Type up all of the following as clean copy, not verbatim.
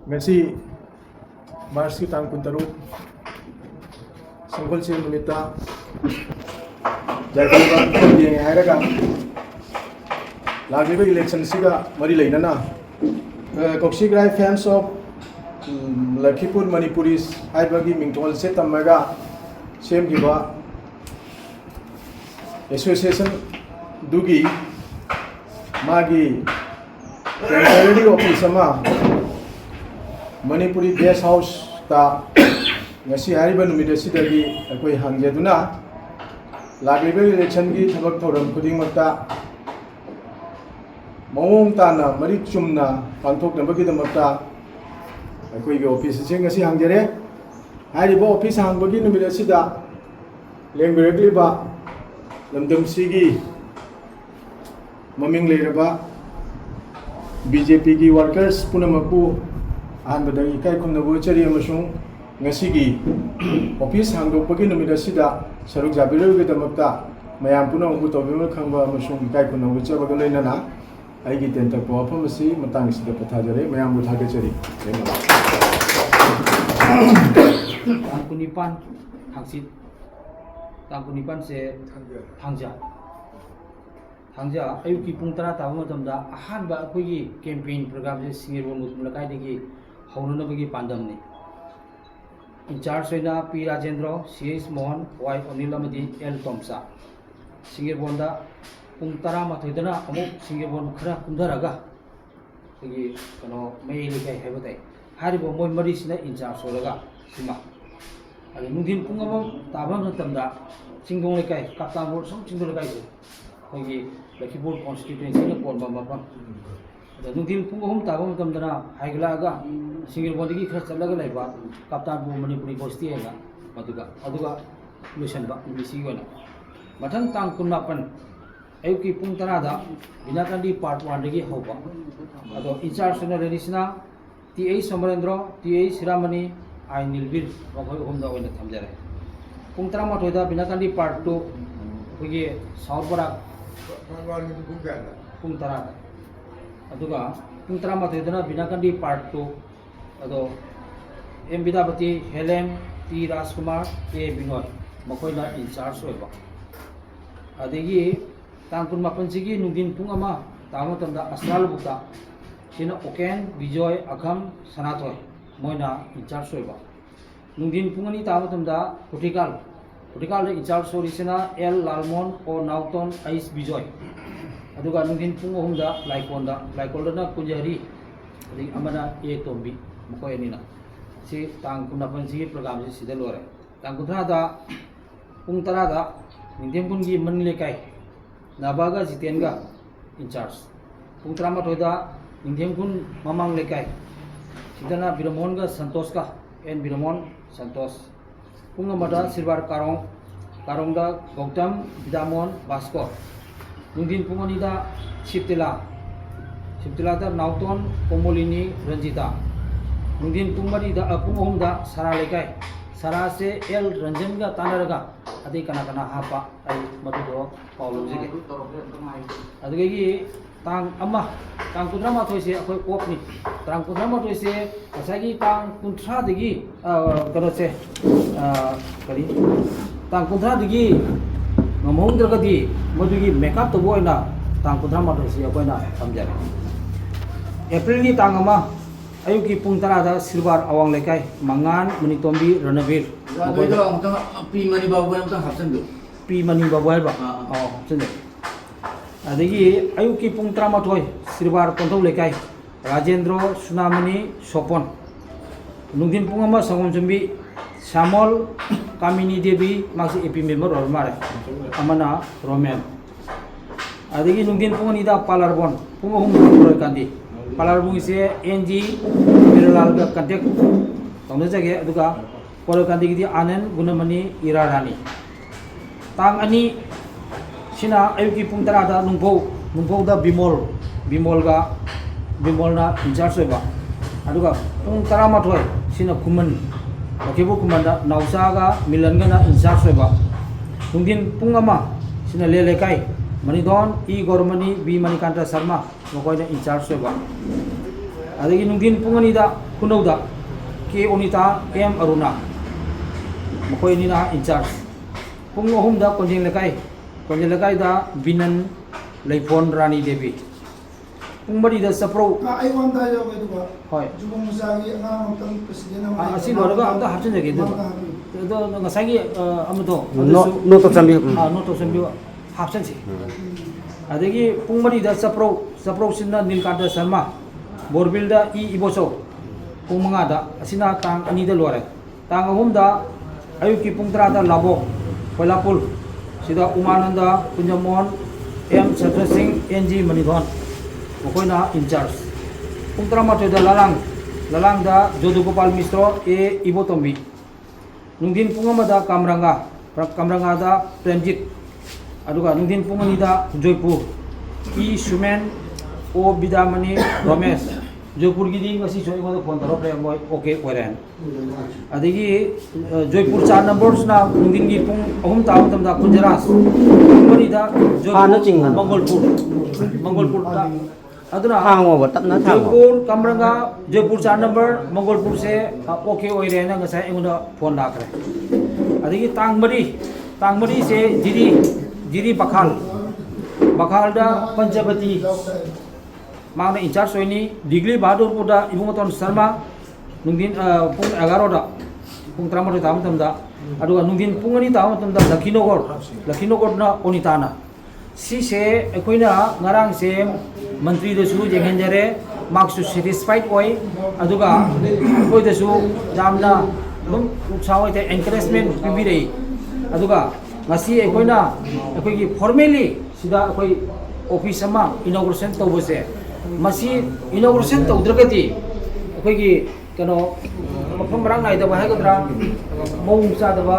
Merci Mars ki tang kuntaru Sanggol si Munita Jai ba yang hai raga lagi ba election siga mari laina na Koksi Grai fans of Lakhipur Manipuris hai bagi mingtol se tamaga sem giba association dugi magi temporary office ama Manipuri guest house ta ngasi hariba numida sidagi akoi hangjaduna lagliba election gi thabak thoram khuding makta mawong tana marik chumna panthok nabagi damakta akoi gi office sing ngasi hangjare hariba office hangbagi numida sida lengberekli ba lamdam sigi maming leiraba BJP gi workers punamaku अहमदगी इकाई खुमनबु चरी अमसुंग ngasiगी office hangdokpagi numida sida saruk jabirugi damakta mayam puna ubu tobima khangba amasung ikai खुमनबु chabaga leinana aigi tentak pawafam asi matang sida pathajare mayam bu thage chari Tangkunipan hangsit Tangkunipan se thangja thangja ayuki pung tara tawa matamda ahanba akoigi campaign program se singirwon mutmulakai degi haunanabagi pandamni in charge hoina P Rajendra CS Mohan Y Onil amadi L Tomsa singirwonda pung tara mathoidana amuk singirwon khara kumdaraga agi kano mai likai hebatai haribo moi marisina in charge olaga sima ali nungdin pung amam tabang natamda singdong likai kaptan board song singdong likai se agi Lakhipur constituency na pon bambapam nungdin pung ahum tabang natamdana haiglaga singirwondagi khara chalaga laiba kaptan bu Manipuri posti ega aduga mission ba misi gona mathang tang kunmapan ayuki pung tarada binakandi part 1 dagi hoba ado in charge na renisna TA Somarendra TA Siramani I Nilbir bakoi homda oina thamjare pung tara mathoida binakandi part 2 hogi south barak pung tarada aduga pung tara mathoida binakandi part 2 ado M Vidapati Helen T Rajkumar A Binoy makoina in charge oiba adegi tangkun mapansigi nungdin pung ama tamatamda astral bukta sina Oken Bijoy Akham Sanatoy moina in charge oiba nungdin pungani tamatamda Putikal in charge sorisina L Lalmon o Nauton Ais Bijoy aduga nungdin pung ohumda Laikonda na Kunjari adegi amana A Tombi mukoi ni na si tang kunapan si program si sida lore tang kunada pung tarada nindem kun gi manle kai nabaga jitenga in charge pung trama toida nindem kun mamang le kai sidana biramon ga santos ka en biramon santos pung amada silvar karong da gautam bidamon baskor nindin pungani da siptila da nauton komolini ranjita nungdin pungmari da apung da sara lekai sara se L Ranjan ga tanaraga adi kana hapa ai matudo paulo jige adigi tang amma tang kudra ma thoise akoi kop ni tang kudra ma thoise asagi tang kuntra digi kano se kali tang kuntra digi ngamong draga di madugi makeup to boina tang kudra ma thoise akoi na samjare April ni tang amma ayuki pung tarada silvar awang lekai mangan Manitombi Ranavir P Mani Babu yang hapsan do P Mani Babu ba oh sende adegi ayuki pung trama toy silvar kontau lekai Rajendra Sunamani Sopon nungdin pung ama sangom jumbi Samol Kamini Devi masih EP member ormare amana Roman adegi nungdin pung ni da Palarbon pung hum kandi Palarbung ise NG Birlal ga contact tongna jage aduga polo kandi gidi Anand Gunamani Irarani tang ani sina ayuki pung tarada nungpau da Bimol na in charge ba aduga pung tarama thoi sina kuman Lakhipur kumanda nausa ga milan ga na in charge ba nungdin pung ama sina lelekai Manidon E Gormani B Manikanta Sharma makoina in charge ba adagi nungdin pungani da खुनौदा के ओनिता M Aruna मखोइनिना in charge पुंग अहुमदा कोंजें लेकाई दा बिनन लेफोन रानी देवी पुंग मरीदा सप्रो आई वान दा जो के दुआ होय जुबुं मुसागी अंगाम तम president asi loraga amda hapchenjage do ngasagi amdo no to sambi no to sambi hapchensi adagi pungmari da sapro sinna nilkanta sharma borbil da iboso pungmanga da asina tang ani da lore tang ahum da ayuki pungtra da labo kolapul sida umananda punjamon m chatra singh ng manidhon mokoina in charge pungtra ma da lalang da Jodugopal Mistro e Ibotombi nungdin pungama da kamranga da Premjit aduga nungdin pungani da Joypur e Sumen o Bidamani Ramesh Joypur gidi ngasi choi ko phone taro pre moi okay oren adigi Joypur 4 numbers na nungdin gi pung ahum ta tam da Kunjaras pungani da Joypur Mongolpur da aduna thang wa tap na thang Joypur Kamranga Joypur 4 number Mongolpur se okay oire na ngasai engona phone la kare adigi tangmari se jiri bakhal da Panchabati mangna in charge soini Digli Bahadurpur da Ibungaton Sharma nungdin pung 11 da pung 13 tam da aduga nungdin pungani tam da Lakhinogor na onitana si se akoina ngarang se मंत्री दसु जेंगेंजरे मार्क्सु satisfied ओय अदुगा कोई दसु जामना दम उत्साह ते encouragement पिबिरे अदुगा ngasi akoina akoigi formally sida akoi office ama inauguration tawbose masi inauguration tawdragati akoigi kano mafam rang nai da ba hagadra mong sa da ba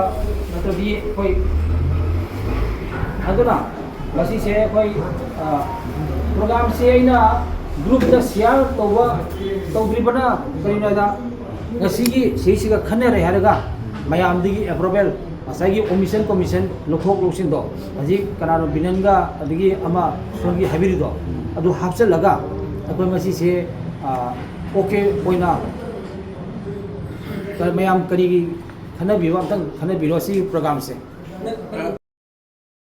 natrabi koi aduna masi se koi program se aina group da share tawdribana kaina da ngasigi seisiga khanere haraga mayam digi approval asagi omission commission lokhok loksin do aji kanano binanga adigi ama songi habiri do adu hapse laga akoi masi se okay oina mayam kari khana biwa tang khana biro si program se